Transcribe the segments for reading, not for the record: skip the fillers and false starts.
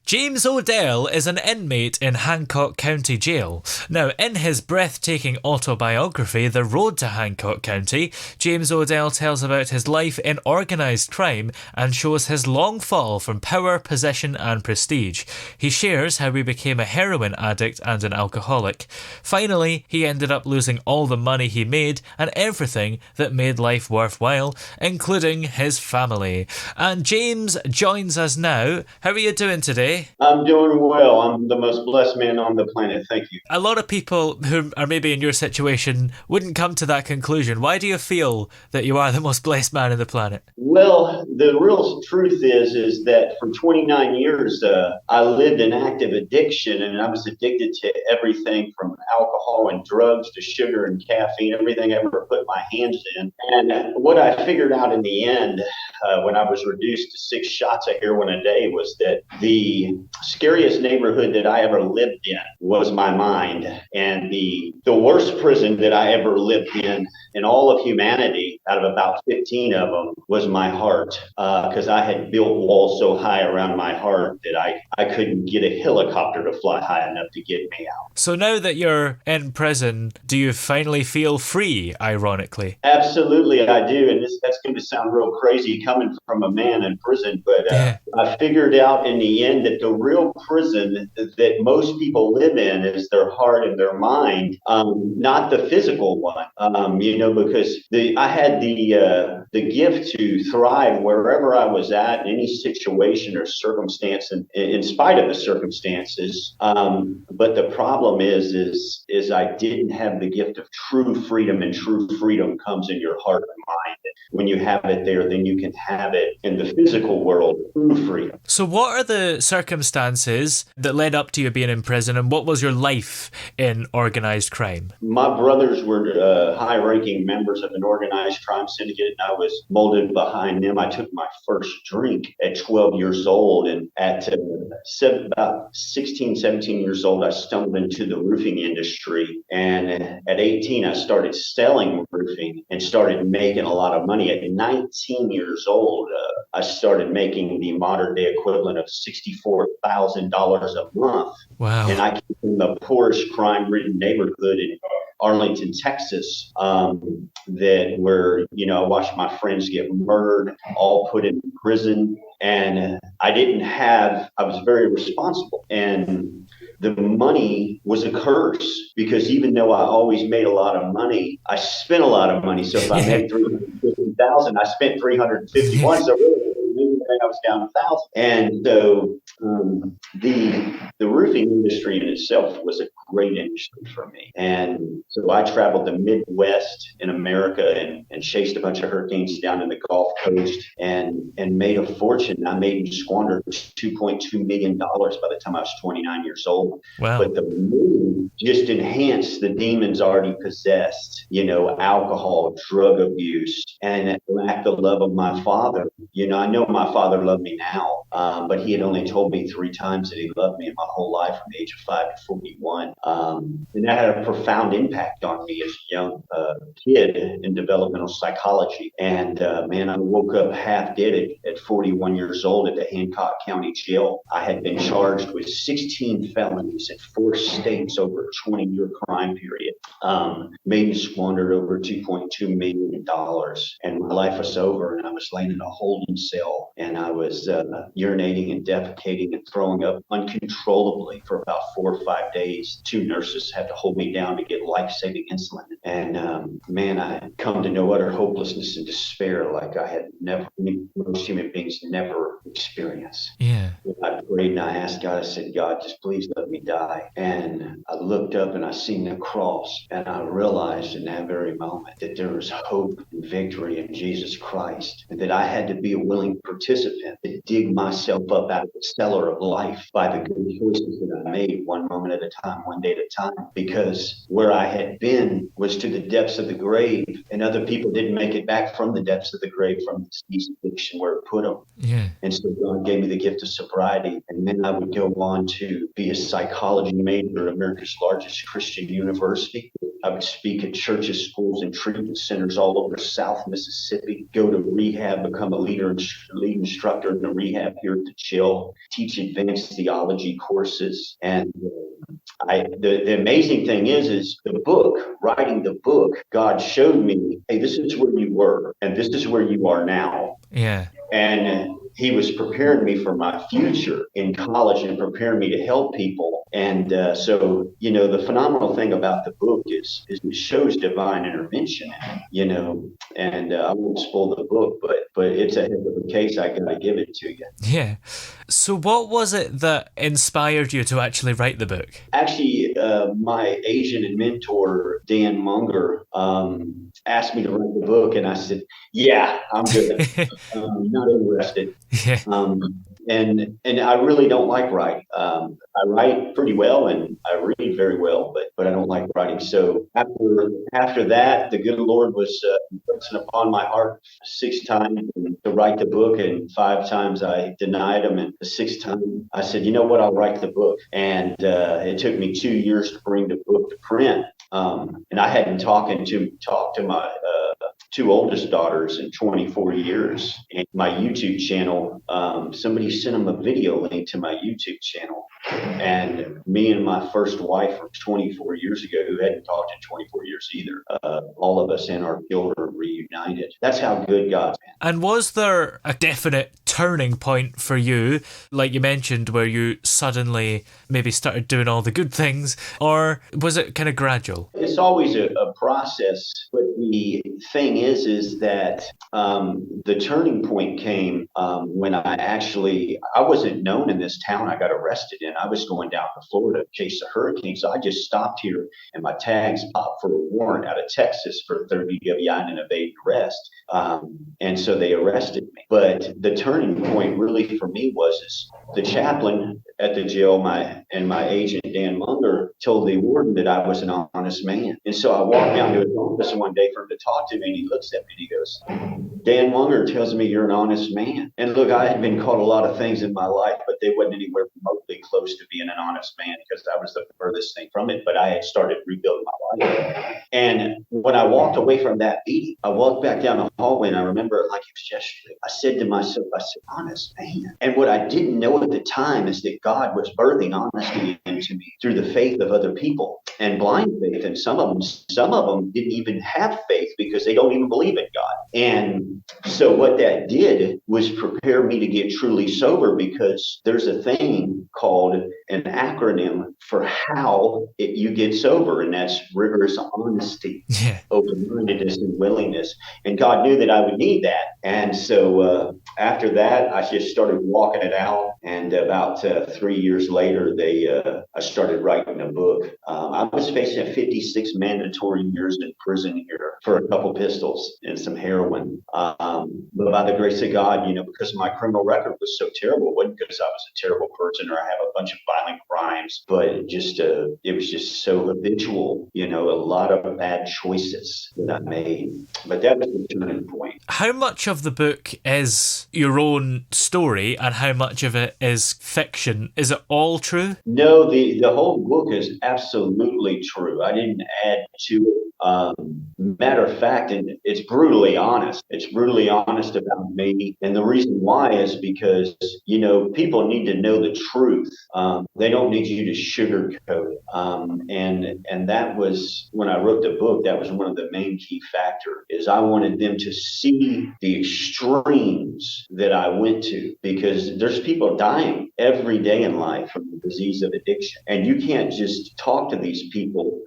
James Odell is an inmate in Hancock County Jail. Now, in his breathtaking autobiography, The Road to Hancock County, James Odell tells about his life in organised crime and shows his long fall from power, position and prestige. He shares how he became a heroin addict and an alcoholic. Finally, he ended up losing all the money he made and everything that made life worthwhile, including his family. And James joins us now. How are you doing today? I'm doing well. I'm the most blessed man on the planet. Thank you. A lot of people who are maybe in your situation wouldn't come to that conclusion. Why do you feel that you are the most blessed man on the planet? Well, the real truth is that for 29 years, I lived an active addiction, and I was addicted to everything from alcohol and drugs to sugar and caffeine, everything I ever put my hands in. And what I figured out in the end, when I was reduced to 6 shots of heroin a day, was that the scariest neighborhood that I ever lived in was my mind, and the worst prison that I ever lived in all of humanity, out of about 15 of them, was my heart, because I had built walls so high around my heart that I couldn't get a helicopter to fly high enough to get me out. So now that you're in prison, do you finally feel free, ironically? Absolutely, I do, and that's going to sound real crazy coming from a man in prison, but Yeah. I figured out in the end that the real prison that most people live in is their heart and their mind, not the physical one. Because I had the gift to thrive wherever I was at, in any situation or circumstance, and in spite of the circumstances. But the problem is I didn't have the gift of true freedom, and true freedom comes in your heart and mind. When you have it there, then you can have it in the physical world, true freedom. So what are the circumstances that led up to you being in prison, and what was your life in organised crime? My brothers were high-ranking members of an organized crime syndicate, and I was molded behind them. I took my first drink at 12 years old, and at about 16, 17 years old, I stumbled into the roofing industry. And at 18, I started selling roofing and started making a lot of money. At 19 years old, I started making the modern-day equivalent of $64,000 a month. Wow. And I came from the poorest crime-ridden neighborhood in Arlington, Texas, where I watched my friends get murdered, all put in prison. And I was very responsible. And the money was a curse, because even though I always made a lot of money, I spent a lot of money. So if I made 350,000, I spent 351. So really, I was down 1,000. And so the roofing industry in itself was a great industry for me. And so I traveled the Midwest in America and chased a bunch of hurricanes down in the Gulf Coast and made a fortune. I made and squandered $2.2 million by the time I was 29 years old. Wow. But the money just enhanced the demons already possessed, alcohol, drug abuse, and lack the love of my father. I know my father loved me now, but he had only told me 3 times that he loved me in my whole life, from the age of 5 to 41. And that had a profound impact on me as a young kid in developmental psychology. And I woke up half dead at 41 years old at the Hancock County Jail. I had been charged with 16 felonies in 4 states over a 20-year crime period. Made and squandered over $2.2 million. And my life was over, and I was laying in a holding cell, and I was urinating and defecating and throwing up uncontrollably for about 4 or 5 days. 2 nurses had to hold me down to get life-saving insulin. And I had come to know utter hopelessness and despair like most human beings never experience. Yeah. I prayed and I asked God, I said, God, just please let me die. And I looked up and I seen the cross, and I realized in that very moment that there was hope and victory in Jesus Christ, and that I had to be a willing participant to dig myself up out of the cellar of life by the good choices that I made, one moment at a time, one day at a time. Because where I had been was to the depths of the grave, and other people didn't make it back from the depths of the grave, from the disease addiction where it put them. Yeah. And so God gave me the gift of sobriety. And then I would go on to be a psychology major at America's largest Christian university. I would speak at churches, schools, and treatment centers all over South Mississippi. Go to rehab, become a lead instructor in the rehab here at the Chill. Teach advanced theology courses, and the amazing thing is the book, writing the book, God showed me, hey, this is where you were, and this is where you are now. Yeah. And he was preparing me for my future in college and preparing me to help people. And so, the phenomenal thing about the book is it shows divine intervention, and I won't spoil the book, but it's a heck of a case. I got to give it to you. Yeah. So what was it that inspired you to actually write the book? Actually, my agent and mentor, Dan Munger, asked me to write the book, and I said, yeah, I'm good. Not interested. Yeah. And I really don't like writing. I write pretty well and I read very well, but I don't like writing. So after that, the good Lord was pressing upon my heart 6 times to write the book, and 5 times I denied him, and the 6th time I said, you know what, I'll write the book. And it took me 2 years to bring the book to print. And I hadn't talked to my 2 oldest daughters in 24 years. And my YouTube channel, somebody sent them a video link to my YouTube channel. And me and my first wife from 24 years ago, who hadn't talked in 24 years either, all of us and our children reunited. That's how good God's been. And was there a definite turning point for you, like you mentioned, where you suddenly maybe started doing all the good things, or was it kind of gradual? It's always a process, but the thing is that the turning point came when I wasn't known in this town I got arrested in. I was going down to Florida in case of hurricane, so I just stopped here, and my tags popped for a warrant out of Texas for 30 DWI and evaded arrest. And so they arrested me. But the turning point really for me was the chaplain at the jail, my agent, Dan Munger, told the warden that I was an honest man. And so I walked down to his office one day for him to talk to me, and he looks at me and he goes, Dan Munger tells me you're an honest man. And look, I had been called a lot of things in my life, but they wasn't anywhere remotely close to being an honest man, because I was the furthest thing from it. But I had started rebuilding my life. And when I walked away from that meeting, I walked back down the hallway, and I remember it like it was yesterday. I said to myself, honest man. And what I didn't know at the time is that God was birthing honesty into me through the faith of other people, and blind faith. And some of them didn't even have faith because they don't even believe in God. And so what that did was prepare me to get truly sober, because there's a thing called an acronym for how you get sober, and that's rigorous honesty, open-mindedness, and willingness. And God knew that I would need that. And so after that, I just started walking it out. And about 3 years later, I started writing a book. I was facing 56 mandatory years in prison here for a couple pistols and some heroin. But by the grace of God, because my criminal record was so terrible, it wasn't because I was a terrible person or I have a bunch of violent crimes, but it was just so habitual, a lot of bad choices that I made. But that was the turning point. How much of the book is your own story and how much of it is fiction? Is it all true? No, the whole book is absolutely true. I didn't add to it. Matter of fact, and it's brutally honest. It's brutally honest about me. And the reason why is because, people need to know the truth. They don't need you to sugarcoat it. And that was, when I wrote the book, that was one of the main key factors, is I wanted them to see the extremes that I went to, because there's people dying every day in life from the disease of addiction. And you can't just talk to these people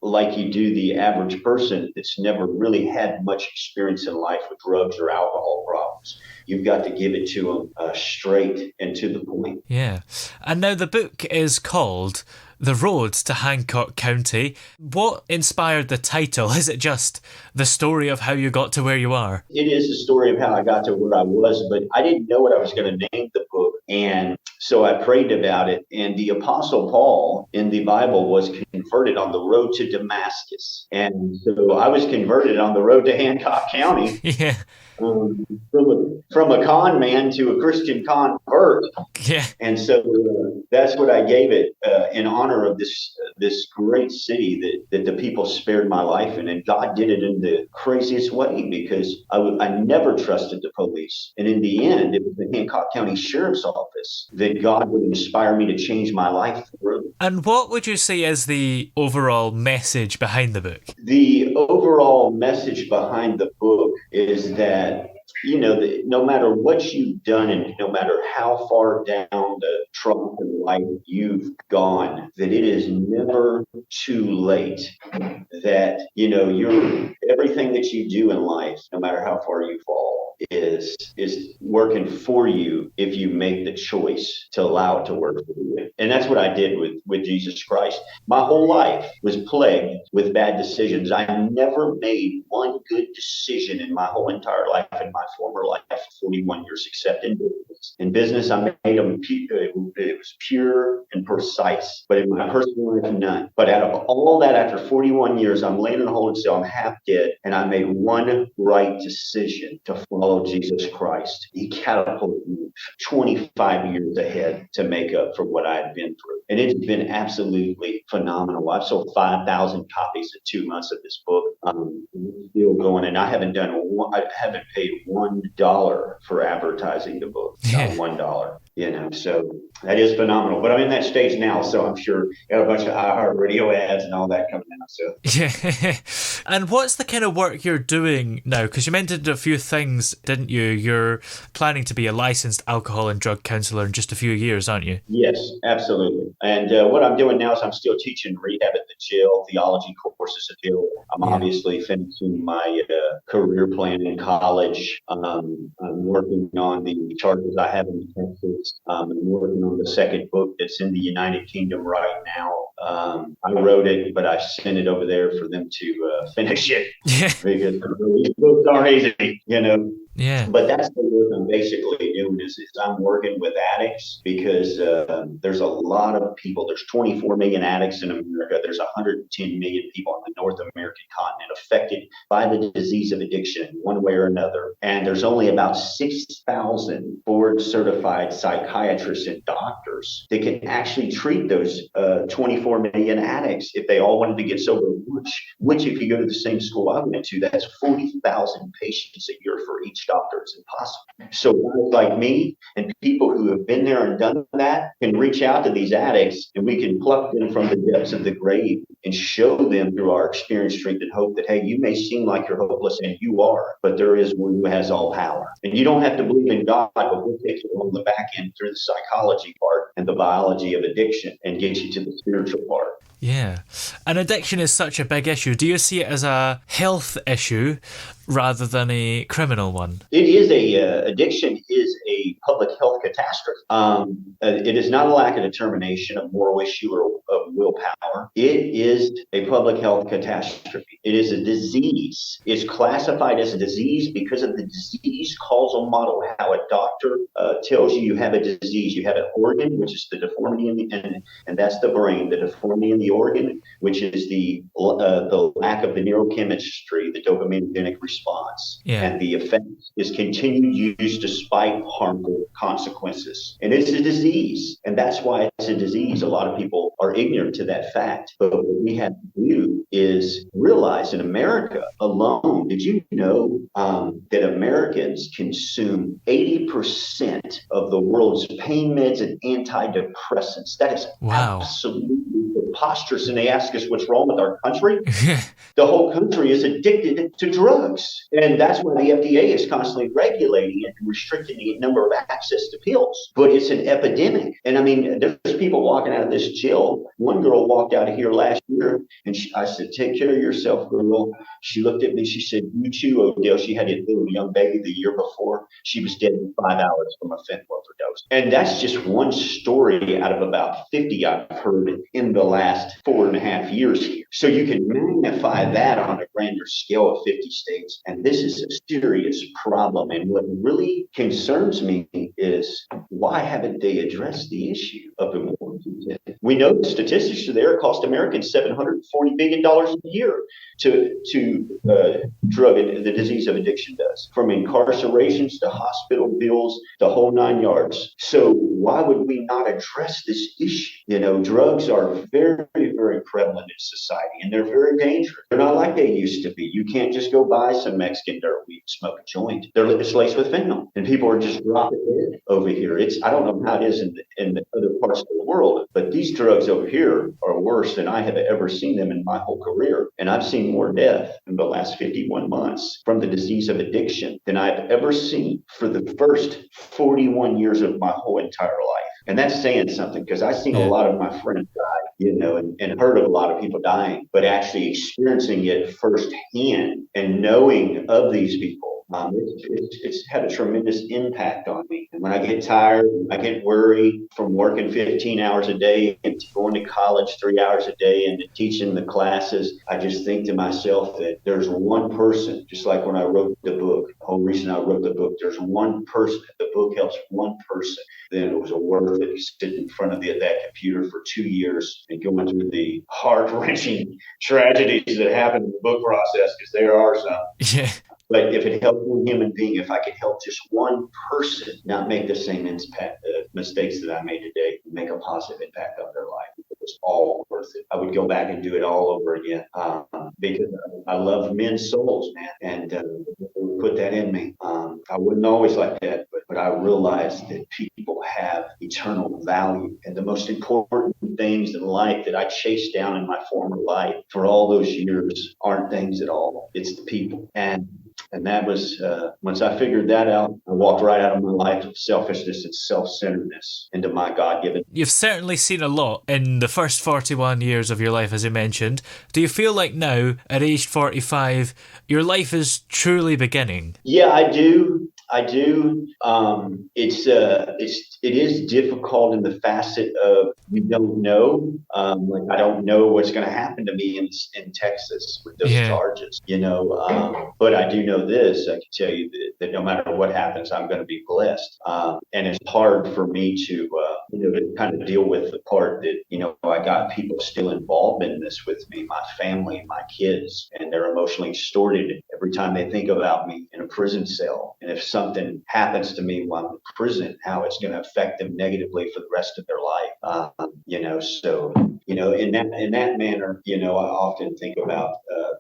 like you do the average person that's never really had much experience in life with drugs or alcohol problems. You've got to give it to them straight and to the point. Yeah. And now the book is called The Road to Hancock County. What inspired the title? Is it just the story of how you got to where you are? It is the story of how I got to where I was, but I didn't know what I was going to name the book. And so I prayed about it. And the Apostle Paul in the Bible was converted on the road to Damascus. And so I was converted on the road to Hancock County. Yeah. From a con man to a Christian convert. Yeah. And so that's what I gave it in honor of this this great city that the people spared my life in. And God did it in the craziest way because I never trusted the police. And in the end, it was the Hancock County Sheriff's Office that God would inspire me to change my life through. And what would you say is the overall message behind the book? The overall message behind the book is that no matter what you've done and no matter how far down the trunk in life you've gone, that it is never too late. That, you're everything that you do in life, no matter how far you fall, is working for you if you make the choice to allow it to work for you. And that's what I did with Jesus Christ. My whole life was plagued with bad decisions. I never made one good decision in my whole entire life, in my former life, 41 years, except in business. In business, I made them, it was pure and precise, but in my personal life, none. But out of all that, after 41 years, I'm laying in a holding cell, I'm half dead, and I made one right decision to follow Jesus Christ. He catapulted me 25 years ahead to make up for what I had been through. And it's been absolutely phenomenal. I've sold 5,000 copies in 2 months of this book. Still going, and I haven't paid $1 for advertising the book. Not $1. So that is phenomenal. But I'm in that stage now, so I'm sure got a bunch of iHeartRadio ads and all that coming out. So yeah. And what's the kind of work you're doing now? Because you mentioned a few things, didn't you? You're planning to be a licensed alcohol and drug counselor in just a few years, aren't you? Yes, absolutely. And what I'm doing now is I'm still teaching rehab at the jail, theology courses at the jail. I'm obviously finishing my career plan in college. I'm working on the charges I have in Texas. I'm working on the second book that's in the United Kingdom right now. I wrote it, but I sent it over there for them to finish it. Yeah. Because these books aren't easy, Yeah. But that's the work I'm basically doing is I'm working with addicts because there's a lot of people. There's 24 million addicts in America. There's 110 million people on the North American continent affected by the disease of addiction in one way or another. And there's only about 6,000 board certified psychiatrists and doctors that can actually treat those 24 million addicts if they all wanted to get sober, which if you go to the same school I went to, that's 40,000 patients a year for each doctor. It's impossible. So guys like me and people who have been there and done that can reach out to these addicts and we can pluck them from the depths of the grave and show them through our experience, strength, and hope that, hey, you may seem like you're hopeless and you are, but there is one who has all power. And you don't have to believe in God, but we'll take you on the back end through the psychology part and the biology of addiction and get you to the spiritual part. Yeah. And addiction is such a big issue. Do you see it as a health issue rather than a criminal one? It is addiction is a public health catastrophe. It is not a lack of determination, a moral issue, or of willpower. It is a public health catastrophe. It is a disease. It's classified as a disease because of the disease causal model, how a doctor tells you have a disease. You have an organ, which is the deformity in the and that's the brain, the deformity in the organ, which is the lack of the neurochemistry, the dopaminergic response. Yeah. And the effect is continued use despite harmful consequences. And it's a disease. And that's why it's a disease. A lot of people are ignorant to that fact. But what we have to do is realize in America alone, did you know that Americans consume 80% of the world's pain meds and antidepressants? That is absolutely preposterous. And they ask us what's wrong with our country. The whole country is addicted to drugs. And that's why the FDA is constantly regulating and restricting the number of access to pills. But it's an epidemic. And I mean, there's people walking out of this jail. One girl walked out of here last year and I said, take care of yourself, girl. She looked at me. She said, you too, Odell. She had a little young baby the year before. She was dead in 5 hours from a fentanyl overdose. And that's just one story out of about 50 I've heard in the last 4.5 years here. So you can magnify that on a grander scale of 50 states. And this is a serious problem. And what really concerns me is why haven't they addressed the issue of immoral content? We know the statistics are there. It cost Americans $740 billion a year to drug and the disease of addiction does, from incarcerations to hospital bills, the whole 9 yards. So why would we not address this issue? Drugs are very, very, very prevalent in society, and they're very dangerous. They're not like they used to be. You can't just go buy some Mexican dirt weed and smoke a joint. It's laced with fentanyl, and people are just dropping it over here. I don't know how it is in the other parts of the world, but these drugs over here are worse than I have ever seen them in my whole career. And I've seen more death in the last 51 months from the disease of addiction than I've ever seen for the first 41 years of my whole entire life. And that's saying something, because I've seen a lot of my friends die, and heard of a lot of people dying, but actually experiencing it firsthand and knowing of these people. It's had a tremendous impact on me. And when I get tired, I get worried from working 15 hours a day and going to college 3 hours a day and teaching the classes. I just think to myself that there's one person, just like when I wrote the book, the whole reason I wrote the book, there's one person, the book helps one person. Then it was worth it to sit in front of that computer for 2 years and going through the heart-wrenching tragedies that happen in the book process, because there are some. Yeah. But if it helped one human being, if I could help just one person not make the same mistakes that I made today, make a positive impact on their life, it was all worth it. I would go back and do it all over again, because I love men's souls, man, and put that in me. I wasn't always like that, but I realized that people have eternal value, and the most important things in life that I chased down in my former life for all those years aren't things at all. It's the people. And that was, once I figured that out, I walked right out of my life of selfishness and self-centeredness into my God-given. You've certainly seen a lot in the first 41 years of your life, as you mentioned. Do you feel like now, at age 45, your life is truly beginning? Yeah, I do. It is difficult in the facet of you don't know. Like, I don't know what's going to happen to me in Texas with those charges, but I do know this. I can tell you that no matter what happens, I'm going to be blessed. And it's hard for me to kind of deal with the part that, I got people still involved in this with me, my family, my kids, and they're emotionally distorted every time they think about me in a prison cell. And if something happens to me while I'm in prison, how it's going to affect them negatively for the rest of their life. So, in that manner, I often think about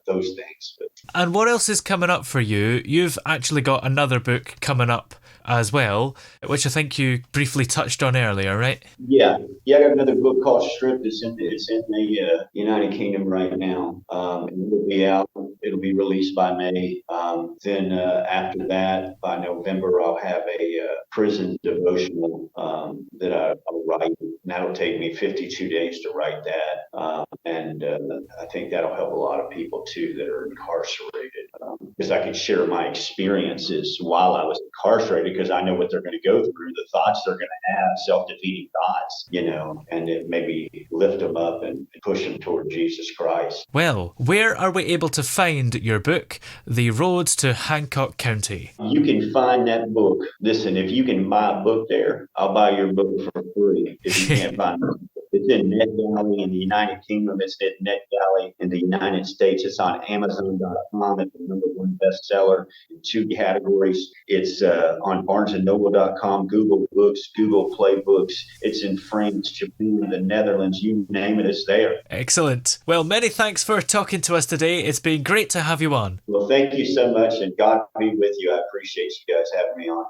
those things. And what else is coming up for you? You've actually got another book coming up as well, which I think you briefly touched on earlier, right? Yeah, I got another book called Stripped. It's in the United Kingdom right now. It'll be out. It'll be released by May. Then after that, by November, I'll have a prison devotional that I'll write. And that'll take me 52 days to write that. And I think that'll help a lot of people too that are incarcerated, because I can share my experiences while I was incarcerated, because I know what they're going to go through, the thoughts they're going to have, self-defeating thoughts, and it maybe lift them up and push them toward Jesus Christ. Well, where are we able to find your book, The Road to Hancock County? You can find that book. Listen, if you can buy a book there, I'll buy your book for free. If you can't find it. It's in NetGalley in the United Kingdom. It's at NetGalley in the United States. It's on Amazon.com. It's the #1 bestseller in 2 categories. It's on BarnesandNoble.com, Google Books, Google Play Books. It's in France, Japan, the Netherlands. You name it, it's there. Excellent. Well, many thanks for talking to us today. It's been great to have you on. Well, thank you so much, and God be with you. I appreciate you guys having me on.